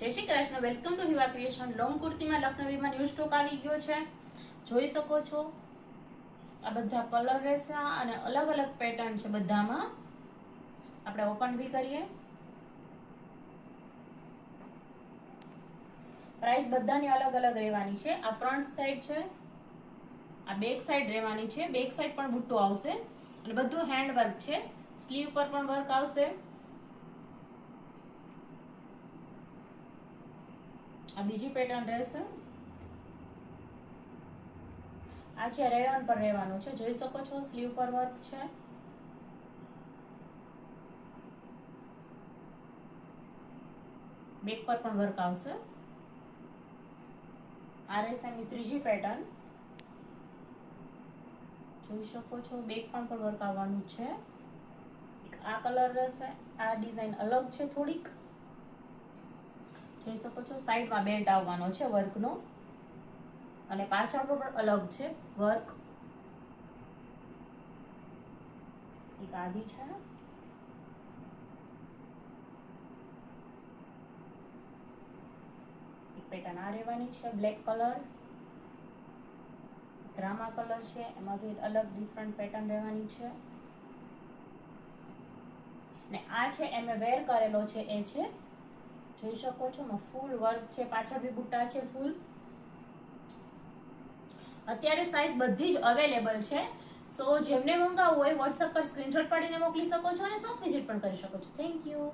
જય Shri Krishna. Welcome to Hiva creation. Long કુર્તીમાં લખનવીમાં ન્યૂ સ્ટોક આવી ગયો છે. જોઈ શકો છો આ બધા કલર રહેશે અને અલગ અલગ પેટર્ન છે. બધામાં આપણે ઓપન બી કરીએ. પ્રાઇસ બધાની અલગ અલગ રહેવાની છે. આ ફ્રન્ટ સાઈડ છે, આ બેક સાઈડ રહેવાની છે. બેક સાઈડ પણ બુટ્ટો આવશે અને બધું હેન્ડ વર્ક છે. સ્લીવ પર પણ વર્ક આવશે. આ બીજી પેટર્ન રહેશે. આ છે રેયોન પર રહેવાનું છે. જોઈ શકો છો સ્લીવ પર વર્ક છે. બેક પર પણ વર્ક આવશે. આ રહેશે એની ત્રીજી પેટર્ન. જોઈ શકો છો બેક પણ વર્ક આવવાનું છે. આ કલર રહેશે. આ ડિઝાઇન અલગ છે થોડીક. જોઈ શકો છો સાઈડમાં બેલ્ટ આવવાનો છે વર્કનો અને પાછળ પણ અલગ છે વર્ક. એક આદી છે. એક પેટર્ન આ રહેવાની છે બ્લેક કલર. રામા કલર છે, એમાંથી અલગ ડિફરન્ટ પેટર્ન રહેવાની છે. ને આ છે એ મેં વેર કરેલો છે એ છે. જોઈ શકો છો ફૂલ વર્ક છે. પાછળ બી બુટ્ટા છે ફૂલ. અત્યારે સાઈઝ બધી જ અવેલેબલ છે. સો જેમને મંગાવવું હોય વોટ્સએપ પર સ્ક્રીનશોટ પાડીને મોકલી શકો છો અને શોપ વિઝિટ પણ કરી શકો છો. Thank you.